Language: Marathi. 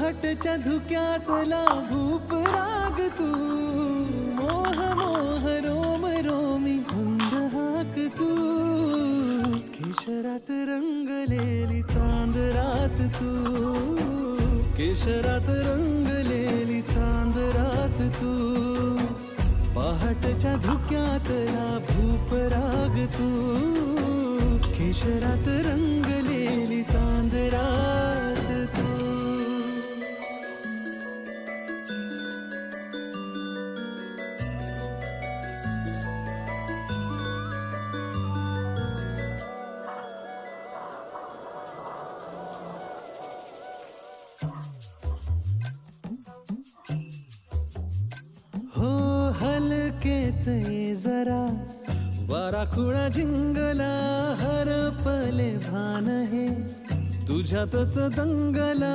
पहाटच्या धुक्यातला भूप राग तू, मोह मोह रोम रोमी हुंद हाक तू, केशरात रंगलेली चांद रात तू, केशरात रंगलेली चांद रात तू, पहाटच्या धुक्यातला भूप राग तू, केशरात रंगलेली चांद रात तू. हो हलकेच ये जरा वारा खुळा जिंगला, हरपले भान हे तुझ्यातच दंगला.